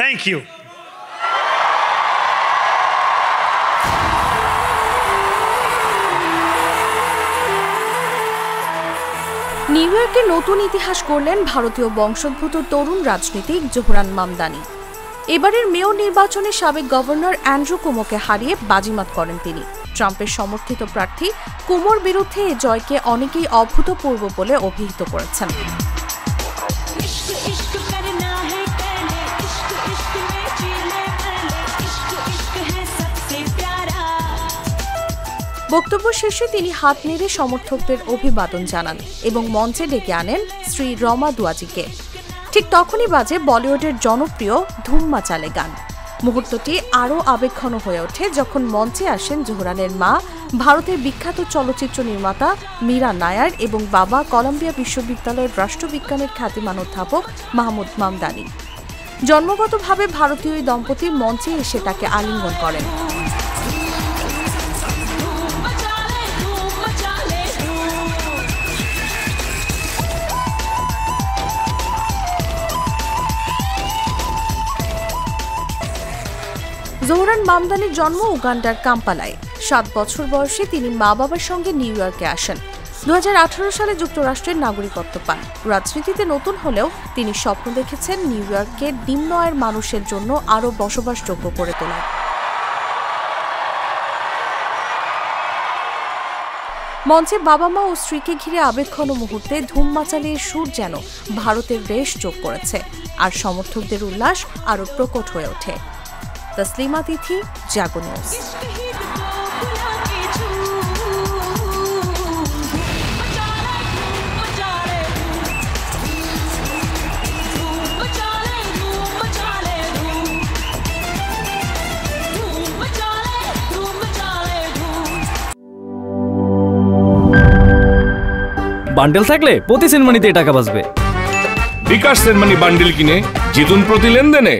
Thank you. New ইয়র্কে নতুন ইতিহাস করলেন ভারতীয় বংশোদ্ভূত তরুণ রাজনীতিক জোহরান মামদানি। এবারের মেয়র নির্বাচনে সাবেক গভর্নর অ্যান্ড্রু কুমোকে হারিয়ে বাজিমাত করেন তিনি। ট্রাম্পের সমর্থিত প্রার্থী কুমোর বিরুদ্ধে এ জয়কে অনেকেই অভূতপূর্ব বলে অভিহিত করেছেন। বক্তব্য শেষে তিনি হাত নেড়ে সমর্থকদের অভিবাদন জানান এবং মঞ্চে ডেকে আনেন শ্রী রমা দুয়াজিকে। ঠিক তখনই বাজে বলিউডের জনপ্রিয় ধুম মাচালে গান। মুহূর্তটি আরও আবেগঘন হয়ে ওঠে যখন মঞ্চে আসেন জোহরানের মা, ভারতের বিখ্যাত চলচ্চিত্র নির্মাতা মীরা নায়ার এবং বাবা কলম্বিয়া বিশ্ববিদ্যালয়ের রাষ্ট্রবিজ্ঞানের খ্যাতিমান অধ্যাপক মাহমুদ মামদানি। জন্মগতভাবে ভারতীয় এই দম্পতি মঞ্চে এসে তাকে আলিঙ্গন করেন। জোহরান মামদানির জন্ম উগান্ডার কাম্পালায়। 7 বছর বয়সে তিনি মা বাবার সঙ্গে নিউ ইয়র্কে আসেন। 2018 সালে যুক্তরাষ্ট্রের নাগরিকত্ব পান। রাজনীতিতে নতুন হলেও তিনি স্বপ্ন দেখেছেন নিউ ইয়র্ককে নিম্ন আয়ের মানুষের জন্য আরও বসবাসযোগ্য করে তোলা। মঞ্চে বাবা মা ও স্ত্রীকে ঘিরে আবেগঘন মুহূর্তে ধুম মাচালিয়ে সুর যেন ভারতের রেশ যোগ করেছে, আর সমর্থকদের উল্লাস আরও প্রকট হয়ে ওঠে। তসলিমা তিথি, জাগো নিউজ। বান্ডেল থাকলে প্রতি সেনমানিতে টাকা বাঁচবে। বিকাশ সেনমানি বান্ডেল কিনে জিতুন প্রতি লেনদেনে।